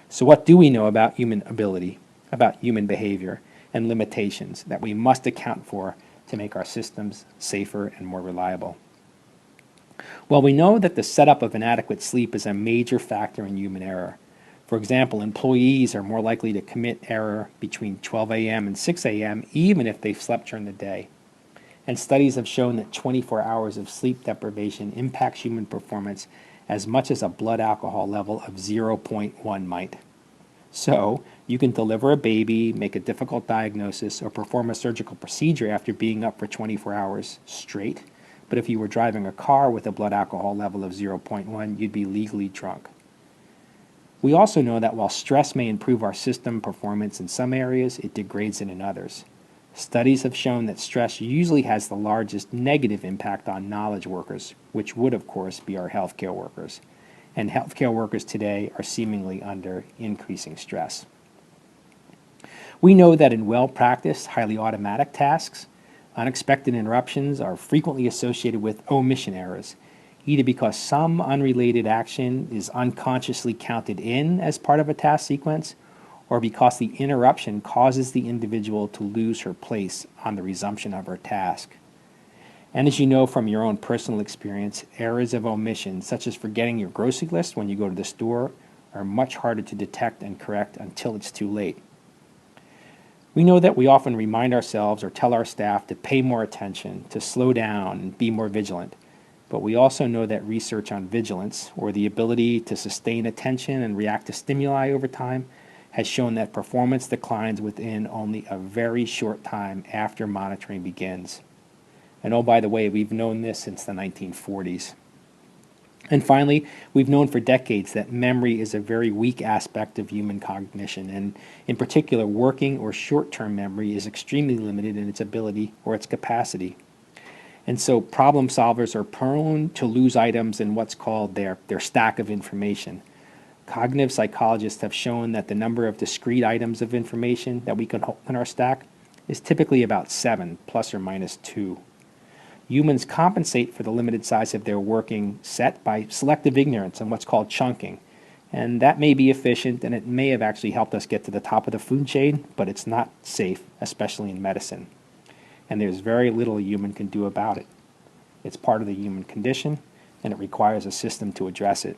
So what do we know about human ability, about human behavior, and limitations that we must account for to make our systems safer and more reliable? Well, we know that the setup of inadequate sleep is a major factor in human error. For example, employees are more likely to commit error between 12 a.m. and 6 a.m. even if they've slept during the day. And studies have shown that 24 hours of sleep deprivation impacts human performance as much as a blood alcohol level of 0.1 might. So, you can deliver a baby, make a difficult diagnosis, or perform a surgical procedure after being up for 24 hours straight. But if you were driving a car with a blood alcohol level of 0.1, you'd be legally drunk. We also know that while stress may improve our system performance in some areas, it degrades it in others. Studies have shown that stress usually has the largest negative impact on knowledge workers, which would, of course, be our healthcare workers. And healthcare workers today are seemingly under increasing stress. We know that in well-practiced, highly automatic tasks, unexpected interruptions are frequently associated with omission errors, either because some unrelated action is unconsciously counted in as part of a task sequence, or because the interruption causes the individual to lose her place on the resumption of her task. And as you know from your own personal experience, errors of omission, such as forgetting your grocery list when you go to the store, are much harder to detect and correct until it's too late. We know that we often remind ourselves or tell our staff to pay more attention, to slow down, and be more vigilant. But we also know that research on vigilance, or the ability to sustain attention and react to stimuli over time, has shown that performance declines within only a very short time after monitoring begins. And oh, by the way, we've known this since the 1940s. And finally, we've known for decades that memory is a very weak aspect of human cognition, and in particular, working or short-term memory is extremely limited in its ability or its capacity. And so problem solvers are prone to lose items in what's called their stack of information. Cognitive psychologists have shown that the number of discrete items of information that we can hold in our stack is typically about 7, plus or minus 2. Humans compensate for the limited size of their working set by selective ignorance and what's called chunking. And that may be efficient, and it may have actually helped us get to the top of the food chain, but it's not safe, especially in medicine. And there's very little a human can do about it. It's part of the human condition, and it requires a system to address it.